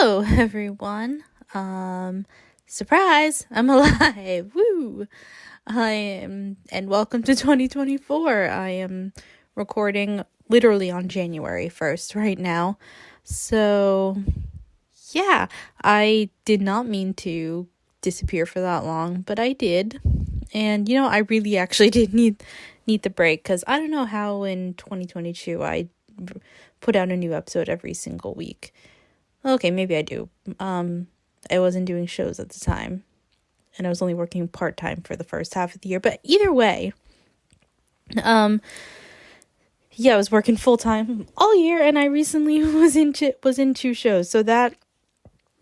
Hello, everyone. Surprise, I'm alive. Woo! and welcome to 2024. I am recording literally on January 1st right now. So, yeah, I did not mean to disappear for that long, but I did. And, I really actually did need the break because I don't know how in 2022 I put out a new episode every single week. Okay, maybe I do. I wasn't doing shows at the time, and I was only working part-time for the first half of the year. But either way, I was working full-time all year, and I recently was in two shows, so that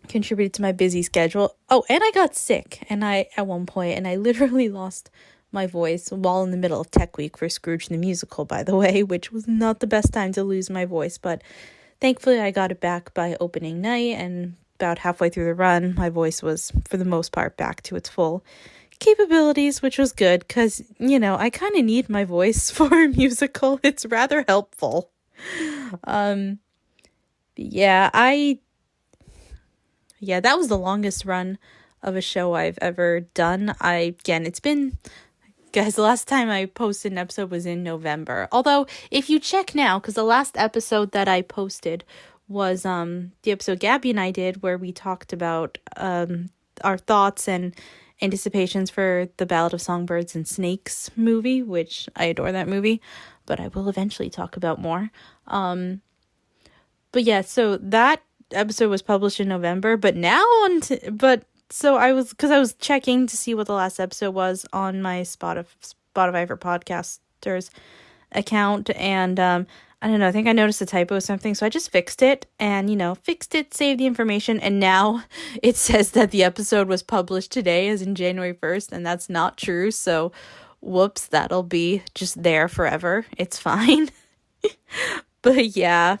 contributed to my busy schedule. Oh, and I got sick, at one point, and I literally lost my voice while in the middle of Tech Week for Scrooge the Musical, by the way, which was not the best time to lose my voice, but thankfully, I got it back by opening night, and about halfway through the run, my voice was, for the most part, back to its full capabilities, which was good, because, I kind of need my voice for a musical. It's rather helpful. That was the longest run of a show I've ever done. It's been... Guys, the last time I posted an episode was in November. Although, if you check now, because the last episode that I posted was the episode Gabby and I did where we talked about our thoughts and anticipations for the Ballad of Songbirds and Snakes movie, which I adore that movie, but I will eventually talk about more. So that episode was published in November, so I was checking to see what the last episode was on my Spotify for podcasters account, and I don't know, I think I noticed a typo or something, so I just fixed it, and saved the information, and now it says that the episode was published today, as in January 1st, and that's not true, so whoops, that'll be just there forever. It's fine. But yeah.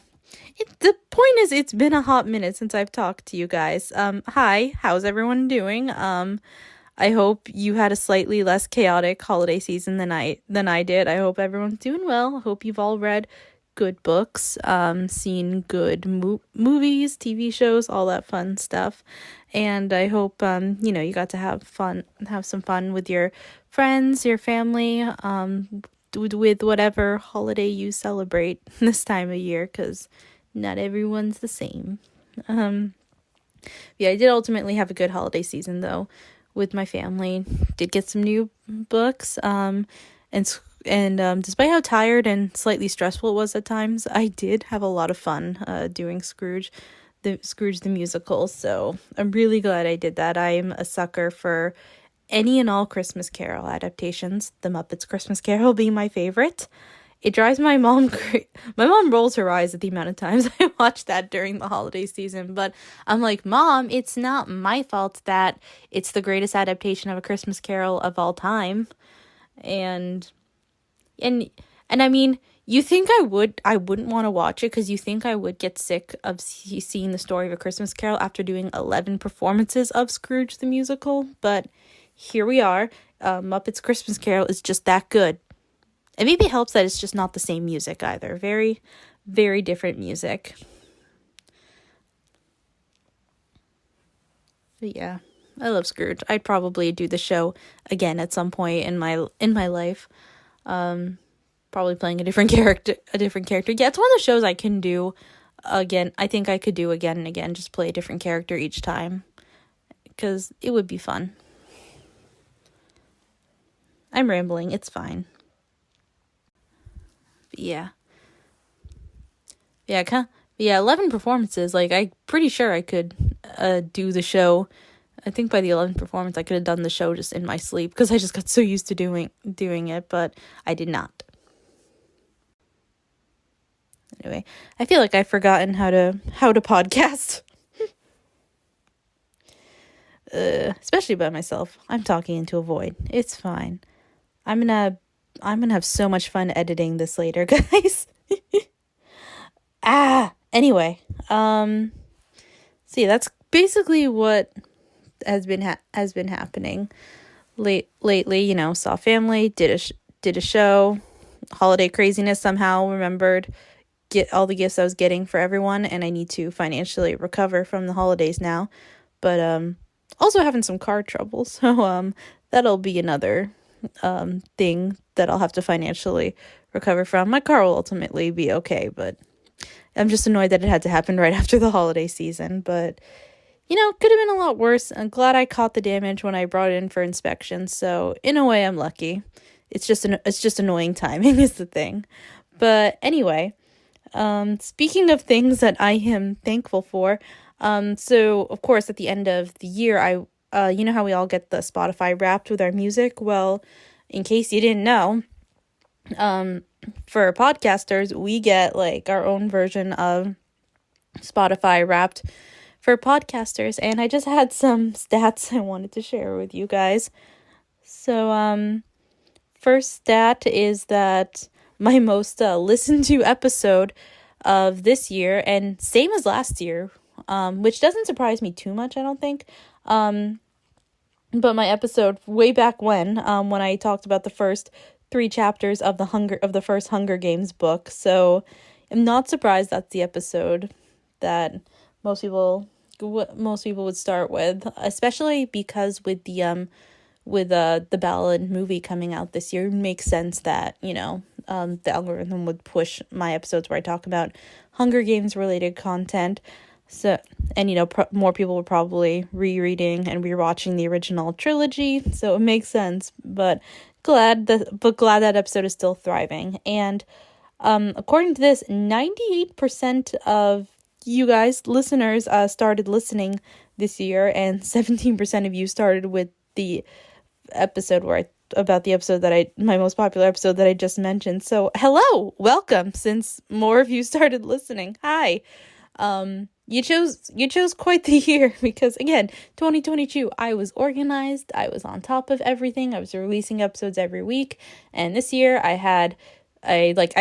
The point is, it's been a hot minute since I've talked to you guys. Hi, how's everyone doing? I hope you had a slightly less chaotic holiday season than I did. I hope everyone's doing well. I hope you've all read good books, seen good movies, TV shows, all that fun stuff. And I hope, you got to have some fun with your friends, your family, with whatever holiday you celebrate this time of year, because not everyone's the same. I did ultimately have a good holiday season, though, with my family. Did get some new books, and despite how tired and slightly stressful it was at times, I did have a lot of fun doing Scrooge the Musical, so I'm really glad I did that. I'm a sucker for any and all Christmas Carol adaptations, The Muppets Christmas Carol being my favorite. It drives my mom crazy. My mom rolls her eyes at the amount of times I watch that during the holiday season, but I'm like, Mom, it's not my fault that it's the greatest adaptation of A Christmas Carol of all time. And I mean, you think I wouldn't want to watch it because you think I would get sick of seeing the story of A Christmas Carol after doing 11 performances of Scrooge the Musical, but here we are. Muppets Christmas Carol is just that good. And maybe it helps that it's just not the same music either. Very, very different music. But yeah, I love Scrooge. I'd probably do the show again at some point in my life. Probably playing a different character. Yeah, it's one of the shows I can do again. I think I could do again and again, just play a different character each time, because it would be fun. I'm rambling. It's fine. Yeah, 11 performances, like, I'm pretty sure I could do the show. I think by the 11th performance, I could have done the show just in my sleep, because I just got so used to doing it, but I did not. Anyway, I feel like I've forgotten how to podcast. Especially by myself. I'm talking into a void. It's fine. I'm gonna have so much fun editing this later, guys. Anyway, so yeah, that's basically what has been happening lately. Saw family, did a show, holiday craziness somehow remembered get all the gifts I was getting for everyone, and I need to financially recover from the holidays now. But also having some car trouble, so that'll be another thing that I'll have to financially recover from. My car will ultimately be okay, but I'm just annoyed that it had to happen right after the holiday season. But could have been a lot worse. I'm glad I caught the damage when I brought it in for inspection. So in a way, I'm lucky. It's just annoying timing is the thing. But anyway, speaking of things that I am thankful for, so of course at the end of the year, you know how we all get the Spotify Wrapped with our music? Well, in case you didn't know, for podcasters, we get like our own version of Spotify Wrapped for podcasters, and I just had some stats I wanted to share with you guys. So, first stat is that my most listened to episode of this year, and same as last year, which doesn't surprise me too much, I don't think. But my episode way back when I talked about the first 3 chapters of the first Hunger Games book. So I'm not surprised that's the episode that most people would start with, especially because with the ballad movie coming out this year, it makes sense that the algorithm would push my episodes where I talk about Hunger Games related content. So, and more people were probably rereading and rewatching the original trilogy, so it makes sense. But glad that episode is still thriving. And according to this, 98% of you guys, listeners, started listening this year, and 17% of you started with the episode my most popular episode that I just mentioned. So hello, welcome, since more of you started listening. Hi. You chose quite the year, because again, 2022, I was organized, I was on top of everything, I was releasing episodes every week, and this year I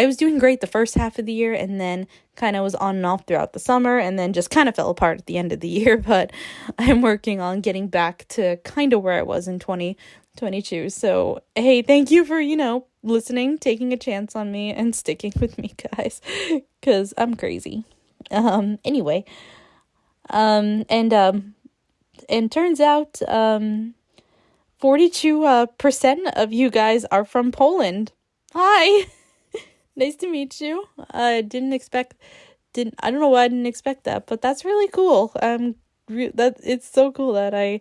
was doing great the first half of the year, and then kind of was on and off throughout the summer, and then just kind of fell apart at the end of the year. But I'm working on getting back to kind of where I was in 2022. So hey, thank you for listening, taking a chance on me, and sticking with me, guys, because I'm crazy. Anyway, and turns out 42% of you guys are from Poland. Hi. Nice to meet you. I don't know why I didn't expect that, but that's really cool. It's so cool that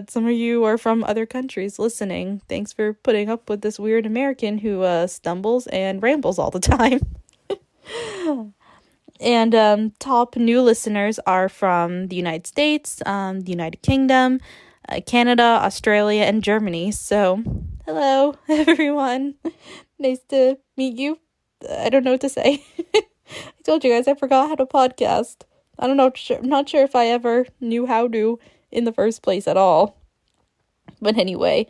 some of you are from other countries listening. Thanks for putting up with this weird American who stumbles and rambles all the time. And top new listeners are from the United States, the United Kingdom, Canada, Australia, and Germany. So, hello, everyone. Nice to meet you. I don't know what to say. I told you guys I forgot how to podcast. I don't know. I'm not sure if I ever knew how to in the first place at all. But anyway,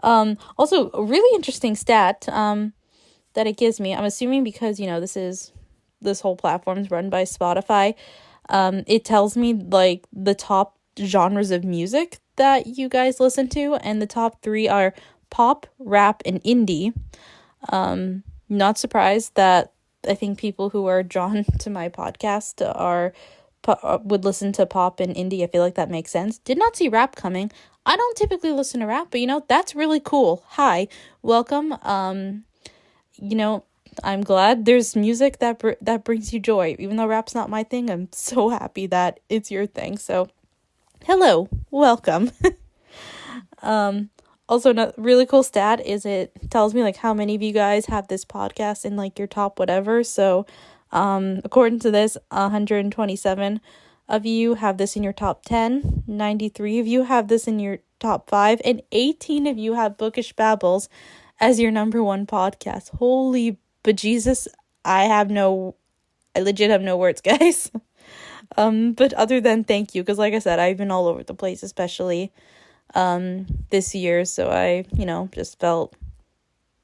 also a really interesting stat that it gives me. I'm assuming because this whole platform is run by Spotify. It tells me like the top genres of music that you guys listen to, and the top 3 are pop, rap, and indie. Not surprised that I think people who are drawn to my podcast would listen to pop and indie. I feel like that makes sense. Did not see rap coming. I don't typically listen to rap, but that's really cool. Hi, welcome. I'm glad there's music that brings you joy. Even though rap's not my thing, I'm so happy that it's your thing. So, hello, welcome. Also, a really cool stat is it tells me like how many of you guys have this podcast in like your top whatever. So, according to this, 127 of you have this in your top 10, 93 of you have this in your top 5, and 18 of you have Bookish Babbles as your number 1 podcast. Holy bejesus, I legit have no words, guys. But other than thank you, because like I said, I've been all over the place, especially this year, so I just felt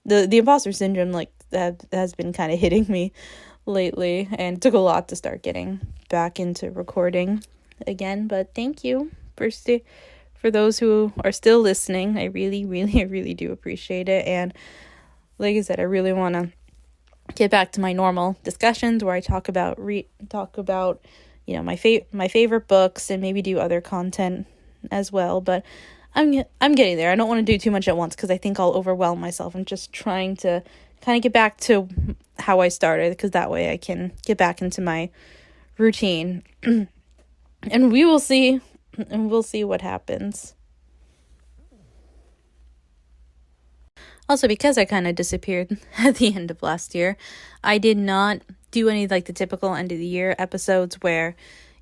the imposter syndrome that has been kind of hitting me lately, and it took a lot to start getting back into recording again. But thank you for those who are still listening. I really, really, really do appreciate it. And like I said, I really want to get back to my normal discussions where I talk about my favorite books and maybe do other content as well. But I'm getting there. I don't want to do too much at once because I think I'll overwhelm myself. I'm just trying to kind of get back to how I started, because that way I can get back into my routine. And we'll see what happens. Also, because I kind of disappeared at the end of last year, I did not do any like the typical end of the year episodes where,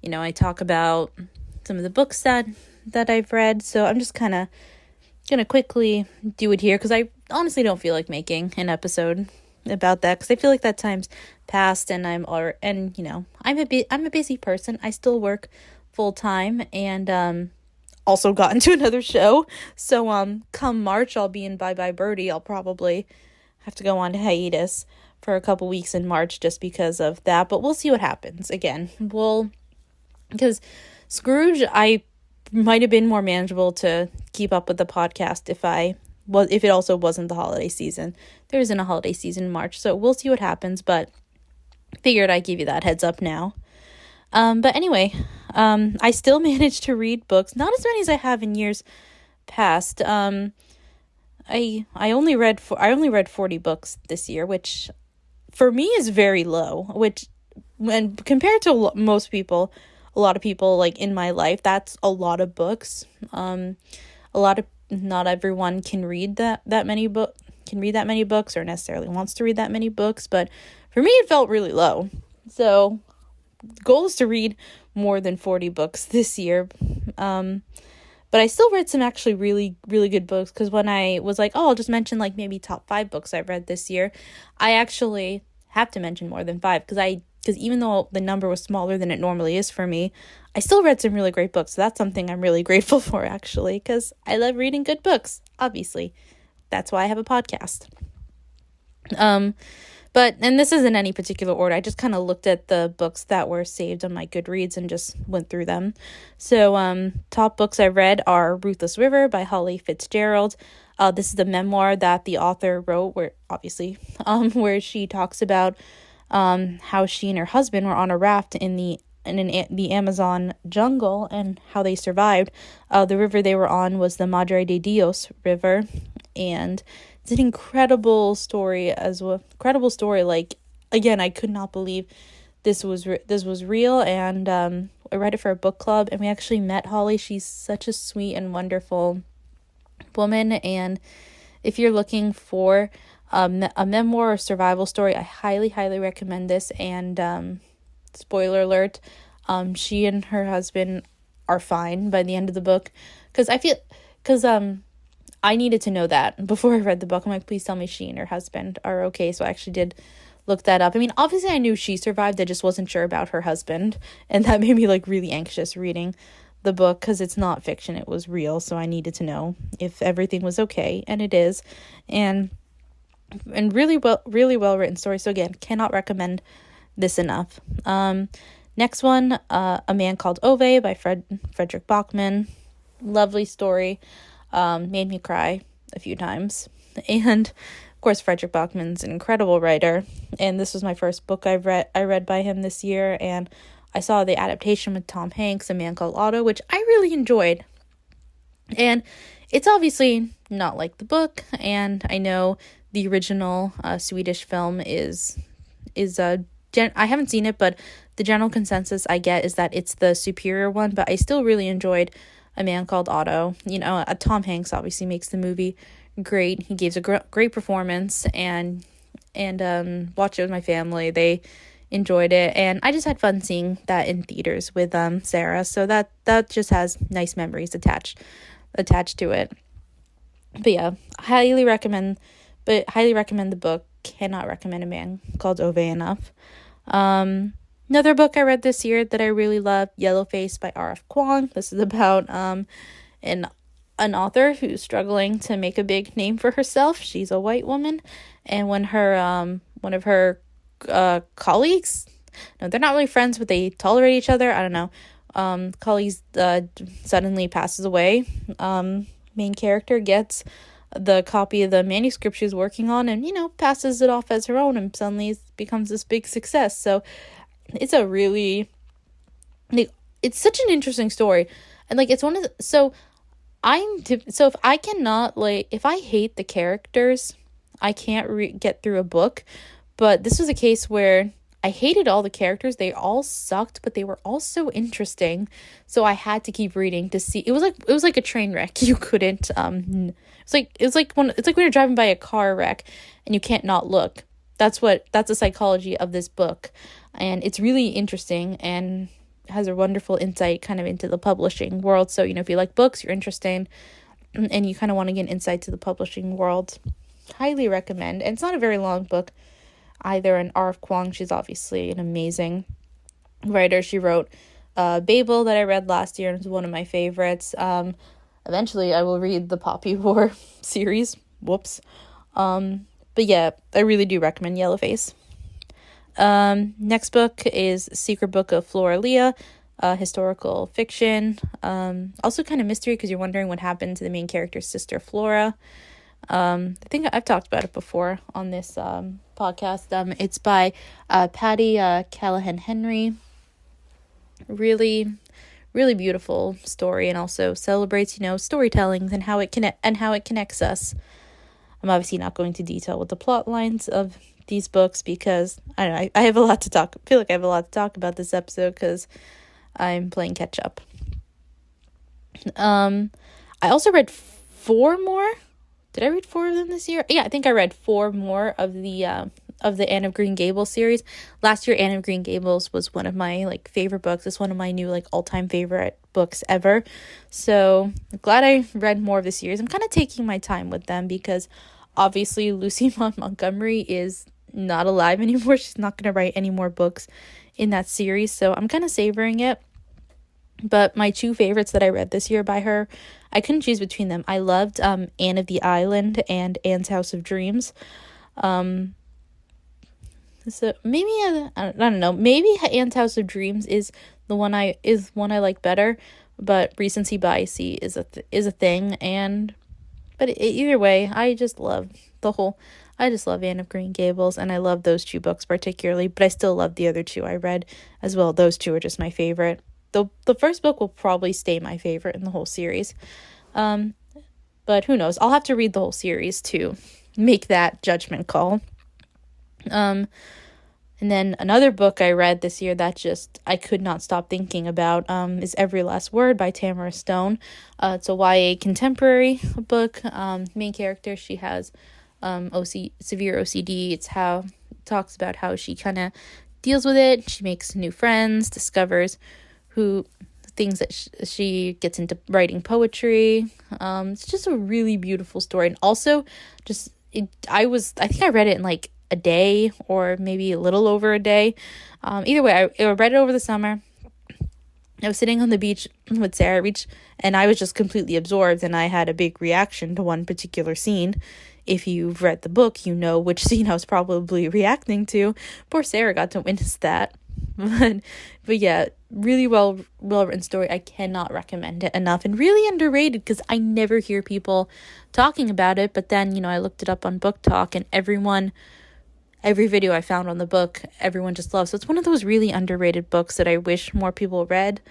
I talk about some of the books that I've read. So I'm just kind of gonna quickly do it here because I honestly don't feel like making an episode about that, because I feel like that time's passed, and I'm a busy person. I still work full time, and also got into another show. So come March, I'll be in Bye Bye Birdie. I'll probably have to go on hiatus for a couple weeks in March just because of that, but we'll see what happens. Again, because Scrooge, I might have been more manageable to keep up with the podcast if it also wasn't the holiday season. There isn't a holiday season in March, so we'll see what happens, but figured I'd give you that heads up now. But anyway, I still managed to read books, not as many as I have in years past. I only read 40 books this year, which for me is very low, which when compared to a lot of people like in my life, that's a lot of books. Not everyone can read that many books or necessarily wants to read that many books, but for me it felt really low. So the goal is to read more than 40 books this year. But I still read some actually really, really good books, because when I was like, I'll just mention like maybe top 5 books I've read this year, I actually have to mention more than 5, because even though the number was smaller than it normally is for me, I still read some really great books. So that's something I'm really grateful for, actually, because I love reading good books, obviously. That's why I have a podcast. And this isn't any particular order. I just kind of looked at the books that were saved on my Goodreads and just went through them. So top books I read are Ruthless River by Holly Fitzgerald. This is the memoir that the author wrote, where she talks about how she and her husband were on a raft in the Amazon jungle and how they survived. The river they were on was the Madre de Dios River, and it's an incredible story as well. Incredible story. Like, again, I could not believe this was real, and I read it for a book club, and we actually met Holly. She's such a sweet and wonderful woman, and if you're looking for a memoir or survival story, I highly, highly recommend this. And spoiler alert, she and her husband are fine by the end of the book, because I needed to know that before I read the book. I'm like, please tell me she and her husband are okay. So I actually did look that up. I mean, obviously I knew she survived. I just wasn't sure about her husband. And that made me like really anxious reading the book, because it's not fiction. It was real. So I needed to know if everything was okay. And it is. And really well written story. So again, cannot recommend this enough. Next one, A Man Called Ove by Frederick Bachman. Lovely story. Made me cry a few times. And of course, Frederick Bachman's an incredible writer, and this was my first book I read by him this year, and I saw the adaptation with Tom Hanks, A Man Called Otto, which I really enjoyed. And it's obviously not like the book, and I know the original Swedish film is I haven't seen it, but the general consensus I get is that it's the superior one, but I still really enjoyed A Man Called Otto. Tom Hanks obviously makes the movie great. He gives a great performance, and watched it with my family. They enjoyed it, and I just had fun seeing that in theaters with Sarah. So that just has nice memories attached to it. But yeah, highly recommend the book. Cannot recommend A Man Called Ove enough. Another book I read this year that I really loved, Yellowface by R.F. Kuang. This is about an author who's struggling to make a big name for herself. She's a white woman, and when her one of her colleagues, no, they're not really friends, but they tolerate each other. I don't know. Colleagues suddenly passes away. Main character gets the copy of the manuscript she's working on and, passes it off as her own, and suddenly it becomes this big success. So it's a really, it's such an interesting story. And, it's one of the, so if I cannot, if I hate the characters, I can't get through a book. But this was a case where I hated all the characters. They all sucked, but they were all so interesting. So I had to keep reading to see. It was like a train wreck. You couldn't it's like when you're driving by a car wreck and you can't not look. That's the psychology of this book. And it's really interesting and has a wonderful insight kind of into the publishing world. So, if you like books, you're interested and you kind of want to get an insight to the publishing world, highly recommend. And it's not a very long book either. And R.F. Kuang, she's obviously an amazing writer. She wrote Babel that I read last year and it's one of my favorites. Eventually I will read the Poppy War series. Whoops. But yeah, I really do recommend Yellowface. Next book is Secret Book of Floralia, historical fiction. Also kind of mystery because you're wondering what happened to the main character's sister Flora. I think I've talked about it before on this podcast. It's by Patty Callahan Henry. Really, really beautiful story, and also celebrates storytelling and how it connects us. I'm obviously not going to detail what the plot lines of these books because I don't know, I have a lot to talk. I feel like I have a lot to talk about this episode because I'm playing catch up. I also read 4 more. Did I read 4 of them this year? Yeah, I think I read 4 more of the Anne of Green Gables series. Last year, Anne of Green Gables was one of my favorite books. It's one of my new all-time favorite books ever. So I'm glad I read more of the series. I'm kind of taking my time with them because obviously Lucy Maud Montgomery is not alive anymore. She's not going to write any more books in that series. So I'm kind of savoring it. But my 2 favorites that I read this year by her, I couldn't choose between them. I loved Anne of the Island and Anne's House of Dreams. So maybe I don't know. Maybe Anne's House of Dreams is one I like better, but recency bias is a thing. But either way, I just love Anne of Green Gables, and I love those 2 books particularly. But I still love the other 2 I read as well. Those 2 are just my favorite. The first book will probably stay my favorite in the whole series. But who knows? I'll have to read the whole series to make that judgment call. And then another book I read this year that I could not stop thinking about is Every Last Word by Tamara Stone. It's a YA contemporary book. Main character, she has severe OCD. It talks about how she kind of deals with it. She makes new friends, discovers things that she gets into writing poetry. It's just a really beautiful story. And also I think I read it in a day or maybe a little over a day. Either way, I read it over the summer. I was sitting on the beach with Sarah and I was just completely absorbed, and I had a big reaction to one particular scene. If you've read the book, you know which scene I was probably reacting to. Poor Sarah got to witness that. But yeah, really well written story. I cannot recommend it enough, and really underrated because I never hear people talking about it. But then, I looked it up on Book Talk, and every video I found on the book, everyone just loves. So it's one of those really underrated books that I wish more people read.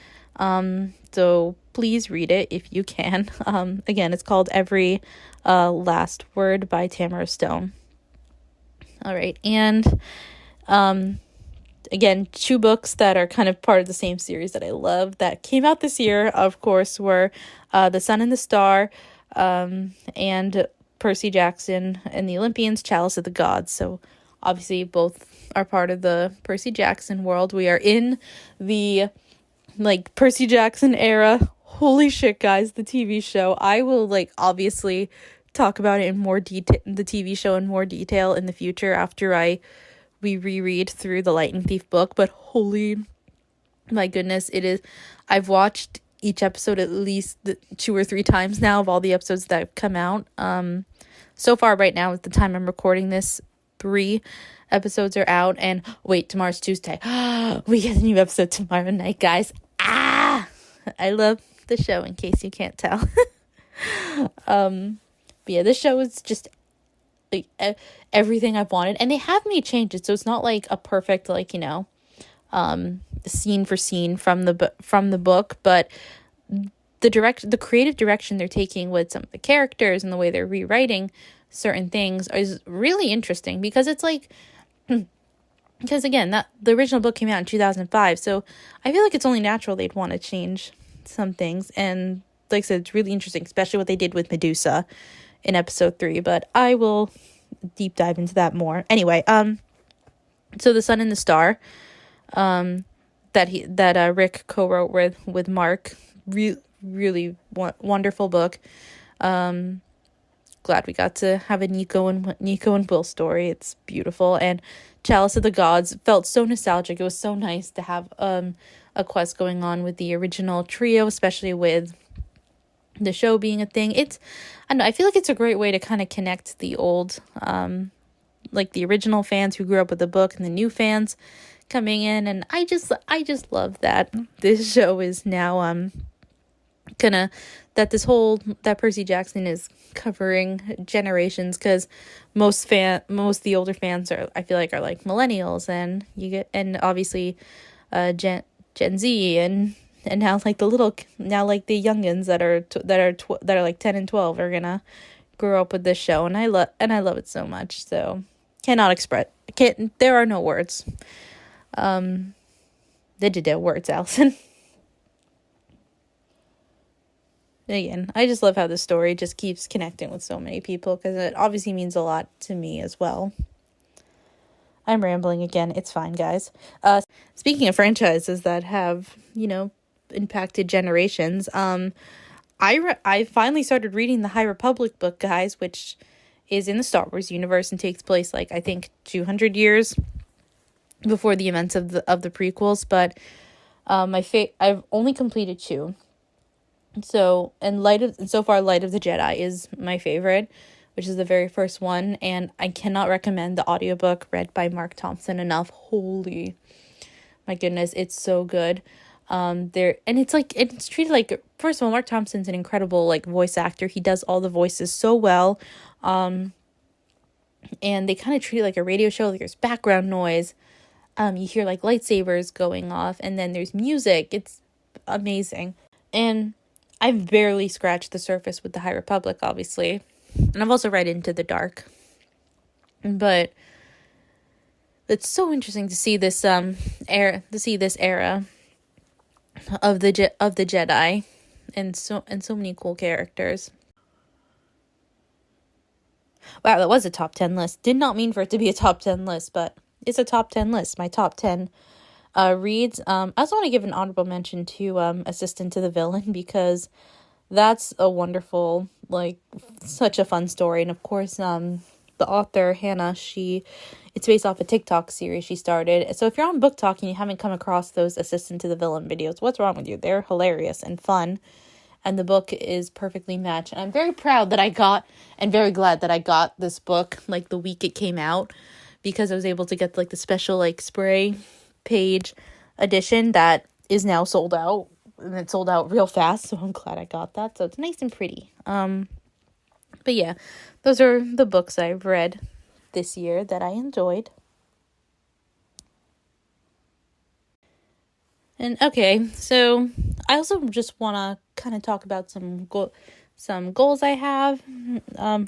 So please read it if you can. Again, it's called Every Last Word by Tamara Stone. All right, and again, 2 books that are kind of part of the same series that I love that came out this year, of course, were The Sun and the Star and Percy Jackson and the Olympians, Chalice of the Gods. So obviously both are part of the Percy Jackson world. We are in the Percy Jackson era. Holy shit, guys, the TV show. I will obviously talk about it in more detail, the TV show in more detail in the future after we reread through the Lightning Thief book. But holy my goodness, it is. I've watched each episode at least 2 or 3 times now of all the episodes that have come out. So far right now at the time I'm recording this, 3 episodes are out, and wait, tomorrow's Tuesday. We get a new episode tomorrow night, guys. I love the show, in case you can't tell. But But yeah, this show is just like everything I've wanted, and they have made changes, so it's not like a perfect, like, scene for scene from the book, but the creative direction they're taking with some of the characters and the way they're rewriting certain things is really interesting, because it's like, because again, that the original book came out in 2005, so I feel like it's only natural they'd want to change some things. And like I said, it's really interesting, especially what they did with Medusa in episode 3, but I will deep dive into that more. Anyway, so The Sun and the Star, that Rick co-wrote with Mark, really wonderful book. Glad we got to have a Nico and Will story. It's beautiful. And Chalice of the Gods felt so nostalgic. It was so nice to have a quest going on with the original trio, especially with the show being a thing. I don't know, I feel like it's a great way to kind of connect the old, like the original fans who grew up with the book and the new fans coming in. And I just love that this show is now that Percy Jackson is covering generations, because most of the older fans I feel like are like millennials, and obviously Gen Z, and now like the youngins that are like 10 and 12 are gonna grow up with this show, and I love it so much. So there are no words. Digital words, Alyson. Again, I just love how the story just keeps connecting with so many people, because it obviously means a lot to me as well. I'm rambling again. It's fine, guys. Speaking of franchises that have, impacted generations, I finally started reading the High Republic book, guys, which is in the Star Wars universe and takes place, like, I think 200 years before the events of the prequels. But I've only completed 2. So, so far, Light of the Jedi is my favorite, which is the very first one, and I cannot recommend the audiobook read by Mark Thompson enough. Holy, my goodness, it's so good. It's treated like, first of all, Mark Thompson's an incredible, like, voice actor. He does all the voices so well. And they kind of treat it like a radio show. Like, there's background noise. You hear, like, lightsabers going off, and then there's music. It's amazing. And I've barely scratched the surface with the High Republic, obviously. And I've also read Into the Dark. But it's so interesting to see this era of the Jedi, and so many cool characters. Wow, that was a top 10 list. Did not mean for it to be a top 10 list, but it's a top 10 list. My top 10 reads. I also want to give an honorable mention to Assistant to the Villain, because that's a wonderful, like, such a fun story. And of course, the author Hannah, it's based off a TikTok series she started. So if you're on Book Talk and you haven't come across those Assistant to the Villain videos, what's wrong with you? They're hilarious and fun, and the book is perfectly matched. And I'm very proud that I got, and very glad that I got this book like the week it came out, because I was able to get like the special, like, spray page edition that is now sold out, and it sold out real fast, so I'm glad I got that. So it's nice and pretty. But yeah, those are the books I've read this year that I enjoyed. And okay, so I also just want to kind of talk about some goals I have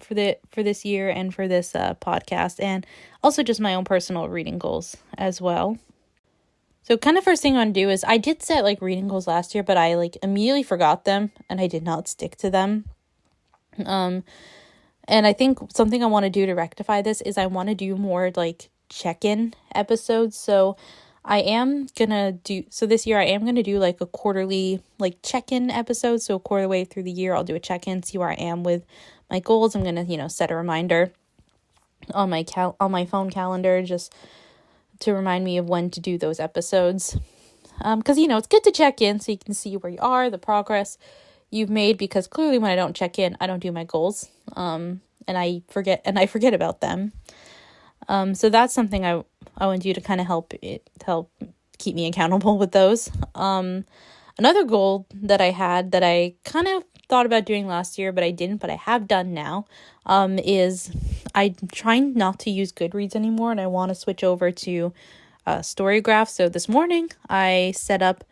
for this year and for this podcast, and also just my own personal reading goals as well. So kind of first thing I want to do is, I did set like reading goals last year, but I like immediately forgot them and I did not stick to them. And I think something I want to do to rectify this is I want to do more like check-in episodes. So this year I am going to do like a quarterly like check-in episode. So a quarter way through the year, I'll do a check-in, see where I am with my goals. I'm going to, set a reminder on my phone calendar, just to remind me of when to do those episodes. Because, it's good to check in so you can see where you are, the progress you've made, because clearly when I don't check in, I don't do my goals. And I forget about them. So that's something I want you to kind of help keep me accountable with those. another goal that I had that I kind of thought about doing last year, but I didn't, but I have done now, is I'm trying not to use Goodreads anymore, and I want to switch over to Storygraph. So this morning I set up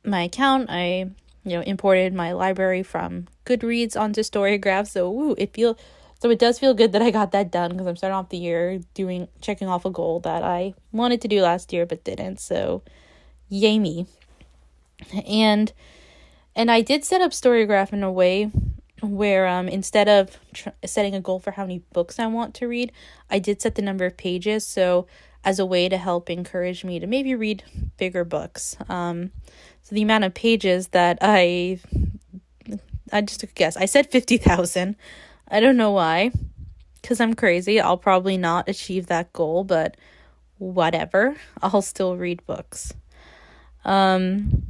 my account. I imported my library from Goodreads onto Storygraph. So it does feel good that I got that done, because I'm starting off the year checking off a goal that I wanted to do last year but didn't. So yay me. And I did set up Storygraph in a way where instead of setting a goal for how many books I want to read, I did set the number of pages, so as a way to help encourage me to maybe read bigger books. So the amount of pages that I just took a guess. I said 50,000. I don't know why, because I'm crazy. I'll probably not achieve that goal, but whatever. I'll still read books. And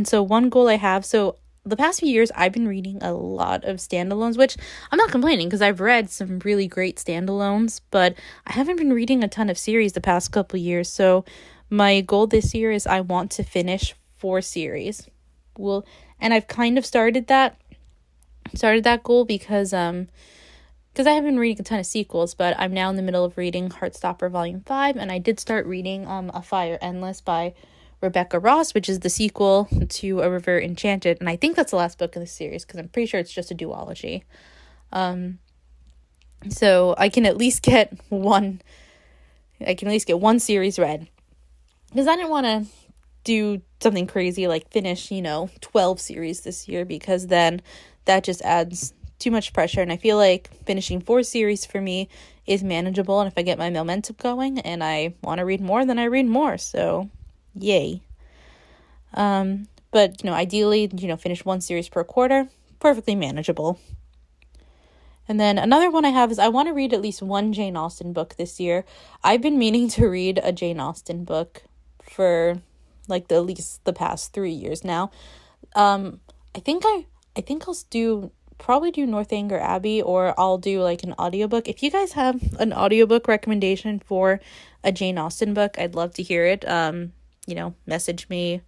so one goal I have, so the past few years I've been reading a lot of standalones, which I'm not complaining, because I've read some really great standalones, but I haven't been reading a ton of series the past couple years. So my goal this year is I want to finish 4 series. And I've kind of started that goal because I haven't been reading a ton of sequels, but I'm now in the middle of reading Heartstopper Volume 5, and I did start reading A Fire Endless by Rebecca Ross, which is the sequel to A River Enchanted, and I think that's the last book in the series, because I'm pretty sure it's just a duology. So I can at least get one series read, because I didn't want to do something crazy like finish 12 series this year, because then that just adds too much pressure, and I feel like finishing 4 series for me is manageable, and if I get my momentum going and I want to read more, then I read more, so yay. But ideally, finish 1 series per quarter, perfectly manageable. And then another one I have is I want to read at least one Jane Austen book this year. I've been meaning to read a Jane Austen book for at least the past 3 years now. I think I'll probably do Northanger Abbey, or I'll do an audiobook. If you guys have an audiobook recommendation for a Jane Austen book, I'd love to hear it. Message me,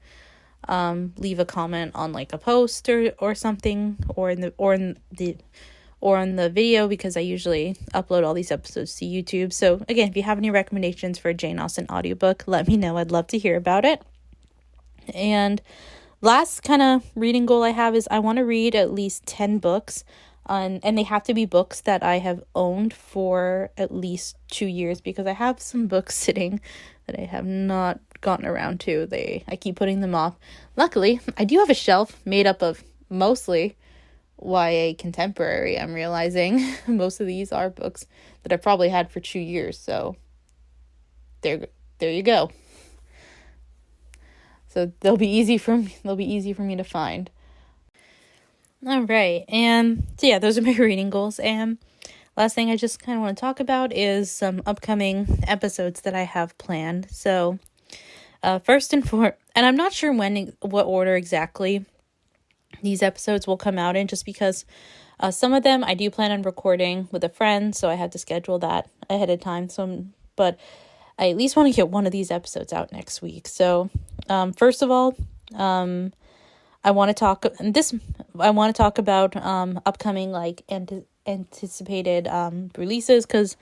leave a comment on a post or something, or on the video, because I usually upload all these episodes to YouTube. So again, if you have any recommendations for a Jane Austen audiobook, let me know. I'd love to hear about it. And last kind of reading goal I have is I want to read at least 10 books, and they have to be books that I have owned for at least 2 years, because I have some books sitting that I have not gotten around to. I keep putting them off. Luckily, I do have a shelf made up of mostly YA contemporary. I'm realizing most of these are books that I've probably had for 2 years, so there you go. So they'll be easy for me to find. All right, and so yeah, those are my reading goals. And last thing I just kind of want to talk about is some upcoming episodes that I have planned. So first and I'm not sure what order exactly these episodes will come out in, just because some of them I do plan on recording with a friend, so I had to schedule that ahead of time. But I at least want to get one of these episodes out next week. So first of all, I want to talk about upcoming anticipated releases, because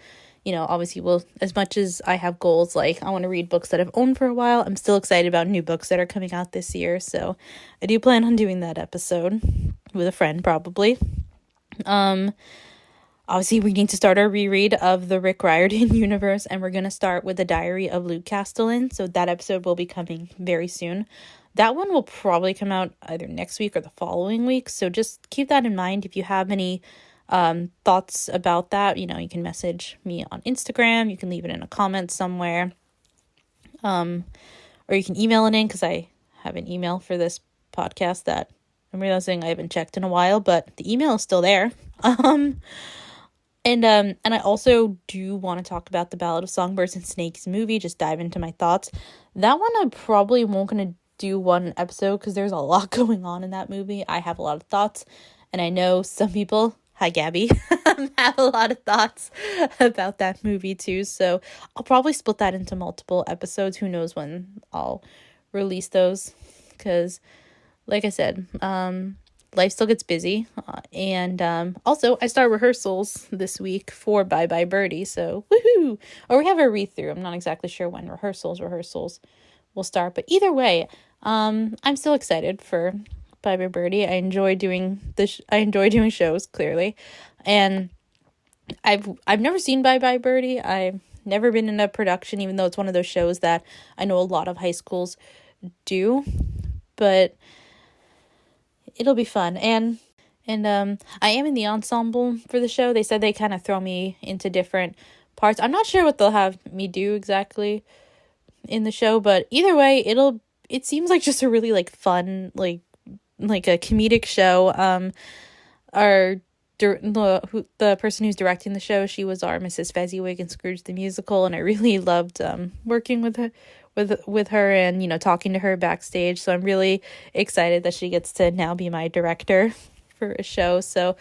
obviously, as much as I have goals, I want to read books that I've owned for a while, I'm still excited about new books that are coming out this year. So I do plan on doing that episode with a friend, probably. Obviously, we need to start our reread of the Rick Riordan universe, and we're going to start with the Diary of Luke Castellan. So that episode will be coming very soon. That one will probably come out either next week or the following week. So just keep that in mind. If you have any thoughts about that, you can message me on Instagram. You can leave it in a comment somewhere. Or you can email it in, because I have an email for this podcast that I'm realizing I haven't checked in a while, but the email is still there. And I also do want to talk about the Ballad of Songbirds and Snakes movie, just dive into my thoughts. That one I probably won't going to do one episode, because there's a lot going on in that movie. I have a lot of thoughts, and I know some people, hi Gabby, have a lot of thoughts about that movie too. So I'll probably split that into multiple episodes. Who knows when I'll release those, because, like I said, life still gets busy. And also, I start rehearsals this week for Bye Bye Birdie, so woohoo! Or we have a read-through. I'm not exactly sure when rehearsals will start, but either way, I'm still excited for Bye Bye Birdie. I enjoy doing shows, clearly, and I've never seen Bye Bye Birdie. I've never been in a production, even though it's one of those shows that I know a lot of high schools do, but it'll be fun. And I am in the ensemble for the show. They said they kind of throw me into different parts. I'm not sure what they'll have me do exactly in the show, but either way, it seems like just a really like fun, like a comedic show. The person who's directing the show, she was our Mrs. Fezziwig in Scrooge the Musical, and I really loved working with her and, you know, talking to her backstage. So I'm really excited that she gets to now be my director for a show. So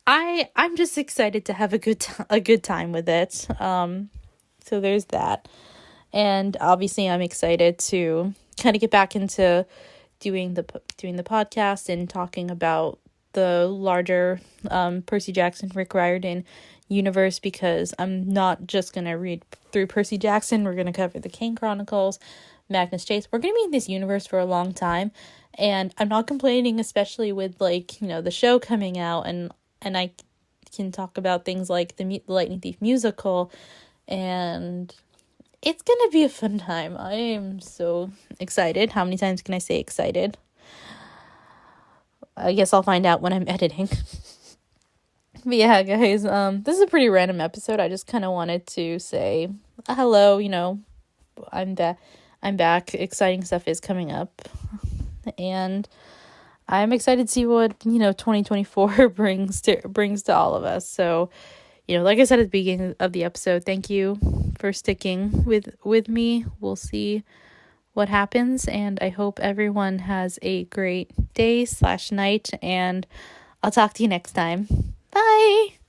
I'm just excited to have a good time with it. So there's that. And obviously I'm excited to kind of get back into doing the podcast and talking about the larger Percy Jackson, Rick Riordan universe, because I'm not just going to read through Percy Jackson. We're going to cover the Kane Chronicles, Magnus Chase. We're going to be in this universe for a long time, and I'm not complaining, especially with, like, you know, the show coming out, and I can talk about things like the Lightning Thief musical, and it's going to be a fun time. I am so excited. How many times can I say excited? I guess I'll find out when I'm editing. But yeah, guys, this is a pretty random episode. I just kind of wanted to say hello, you know, I'm back. Exciting stuff is coming up. And I'm excited to see what, you know, 2024 brings to all of us. So, you know, like I said at the beginning of the episode, thank you for sticking with me. We'll see what happens, and I hope everyone has a great day/night, and I'll talk to you next time. Bye!